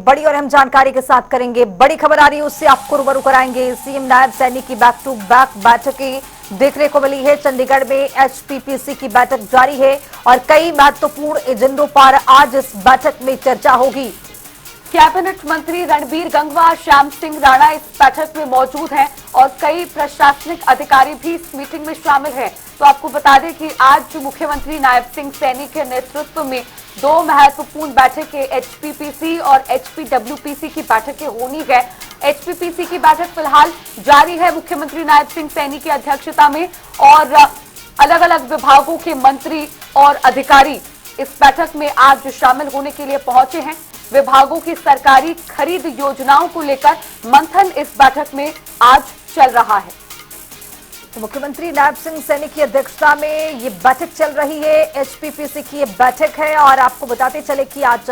बड़ी और अहम जानकारी के साथ करेंगे। बड़ी खबर आ रही है, उससे आपको रूबरू कराएंगे। सीएम नायब सैनी की बैक टू बैक बैठकें देखने को मिली है। चंडीगढ़ में एचपीपीसी की बैठक जारी है और कई महत्वपूर्ण एजेंडों पर आज इस बैठक में चर्चा होगी। कैबिनेट मंत्री रणबीर गंगवा, श्याम सिंह राणा इस बैठक में मौजूद हैं और कई प्रशासनिक अधिकारी भी इस मीटिंग में शामिल हैं। तो आपको बता दें कि आज मुख्यमंत्री नायब सिंह सैनी के नेतृत्व में दो महत्वपूर्ण बैठकें एचपीपीसी और एचपीडब्ल्यूपीसी की बैठकें होनी है। एचपीपीसी की बैठक फिलहाल जारी है मुख्यमंत्री नायब सिंह सैनी की अध्यक्षता में और अलग अलग विभागों के मंत्री और अधिकारी इस बैठक में आज शामिल होने के लिए पहुंचे हैं। विभागों की सरकारी खरीद योजनाओं को लेकर मंथन इस बैठक में आज चल रहा है। तो मुख्यमंत्री नायब सिंह सैनी की अध्यक्षता में ये बैठक चल रही है। एचपीपीसी की ये बैठक है और आपको बताते चले कि आज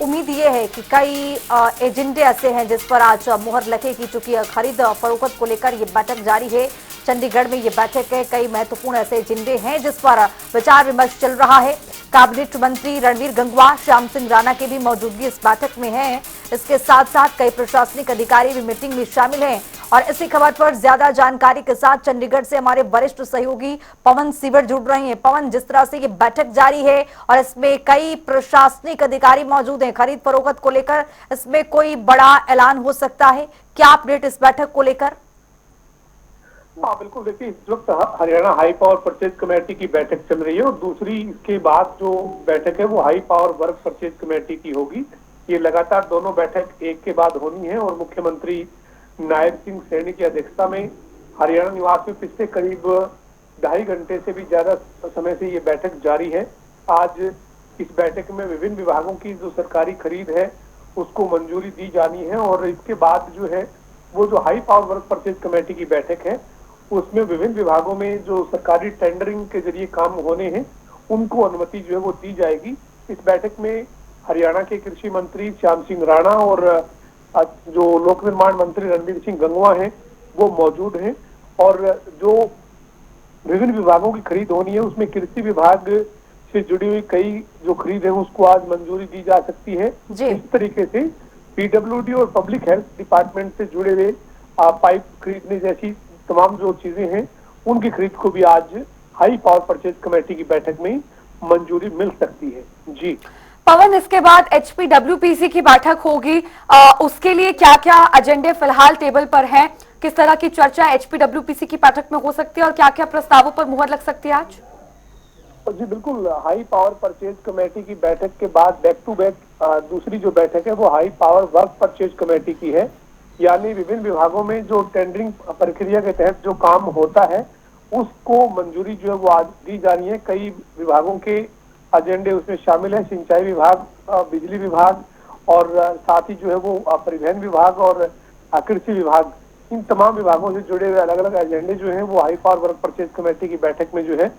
उम्मीद ये है कि कई एजेंडे ऐसे हैं जिस पर आज मुहर लगेगी। चूंकि खरीद फरोख्त को लेकर ये बैठक जारी है, चंडीगढ़ में ये बैठक है, कई महत्वपूर्ण ऐसे एजेंडे हैं जिस पर विचार विमर्श चल रहा है। कैबिनेट मंत्री रणबीर गंगवा, श्याम सिंह राणा की भी मौजूदगी इस बैठक में है। इसके साथ साथ कई प्रशासनिक अधिकारी भी मीटिंग में शामिल हैं। और इसी खबर पर ज्यादा जानकारी के साथ चंडीगढ़ से हमारे वरिष्ठ सहयोगी पवन सिवर जुड़ रहे हैं। पवन, जिस तरह से ये बैठक जारी है और इसमें कई प्रशासनिक अधिकारी मौजूद हैं, खरीद फरोख्त को लेकर इसमें कोई बड़ा ऐलान हो सकता है, क्या अपडेट इस बैठक को लेकर? हाँ बिल्कुल, देखिए इस वक्त Haryana high power purchase committee की बैठक चल रही है और दूसरी इसके बाद जो बैठक है वो high power work purchase committee की होगी। ये लगातार दोनों बैठक एक के बाद होनी है और मुख्यमंत्री नायब सिंह सैनी की अध्यक्षता में हरियाणा निवास में पिछले करीब 2.5 घंटे से भी ज्यादा समय से ये बैठक जारी है। आज इस बैठक में विभिन्न विभागों की जो सरकारी खरीद है उसको मंजूरी दी जानी है और इसके बाद जो है वो जो high power work purchase committee की बैठक है उसमें विभिन्न विभागों में जो सरकारी टेंडरिंग के जरिए काम होने हैं उनको अनुमति जो है वो दी जाएगी। इस बैठक में हरियाणा के कृषि मंत्री श्याम सिंह राणा और जो लोक निर्माण मंत्री रणबीर सिंह गंगवा हैं वो मौजूद हैं और जो विभिन्न विभागों की खरीद होनी है उसमें कृषि विभाग से जुड़ी हुई कई जो खरीद है उसको आज मंजूरी दी जा सकती है। इस तरीके से पीडब्ल्यूडी और पब्लिक हेल्थ डिपार्टमेंट से जुड़े हुए पाइप खरीदने जैसी तमाम जो चीजें हैं उनकी खरीद को भी आज हाई पावर परचेज कमेटी की बैठक में मंजूरी मिल सकती है। जी पवन, इसके बाद एचपीडब्ल्यूपीसी की बैठक होगी, उसके लिए क्या क्या एजेंडे फिलहाल टेबल पर हैं? किस तरह की चर्चा एचपीडब्ल्यूपीसी की बैठक में हो सकती है और क्या क्या प्रस्तावों पर मुहर लग सकती है आज? जी बिल्कुल, हाई पावर परचेज कमेटी की बैठक के बाद बैक टू बैक दूसरी जो बैठक है वो high power work purchase committee की है। यानी विभिन्न विभागों में जो टेंडरिंग प्रक्रिया के तहत जो काम होता है उसको मंजूरी जो है वो आज दी जानी है। कई विभागों के एजेंडे उसमें शामिल है, सिंचाई विभाग, बिजली विभाग और साथ ही जो है वो परिवहन विभाग और कृषि विभाग, इन तमाम विभागों से जुड़े हुए अलग अलग एजेंडे जो हैं वो high power work purchase committee की बैठक में जो है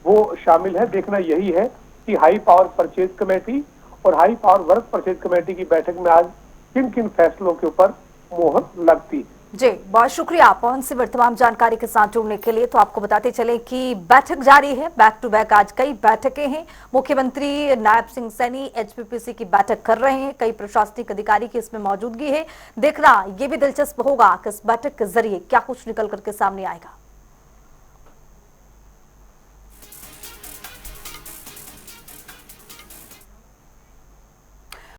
वो शामिल है। देखना यही है कि हाई पावर परचेज कमेटी और high power work purchase committee की बैठक में आज किन किन फैसलों के ऊपर मोहर लगती है। जी बहुत शुक्रिया पवन सिवर तमाम जानकारी के साथ जुड़ने के लिए। तो आपको बताते चले कि बैठक जारी है, बैक टू बैक आज कई बैठकें हैं। मुख्यमंत्री नायब सिंह सैनी एचपीपीसी की बैठक कर रहे हैं, कई प्रशासनिक अधिकारी की इसमें मौजूदगी है। देखना ये भी दिलचस्प होगा कि इस बैठक के जरिए क्या कुछ निकल करके सामने आएगा।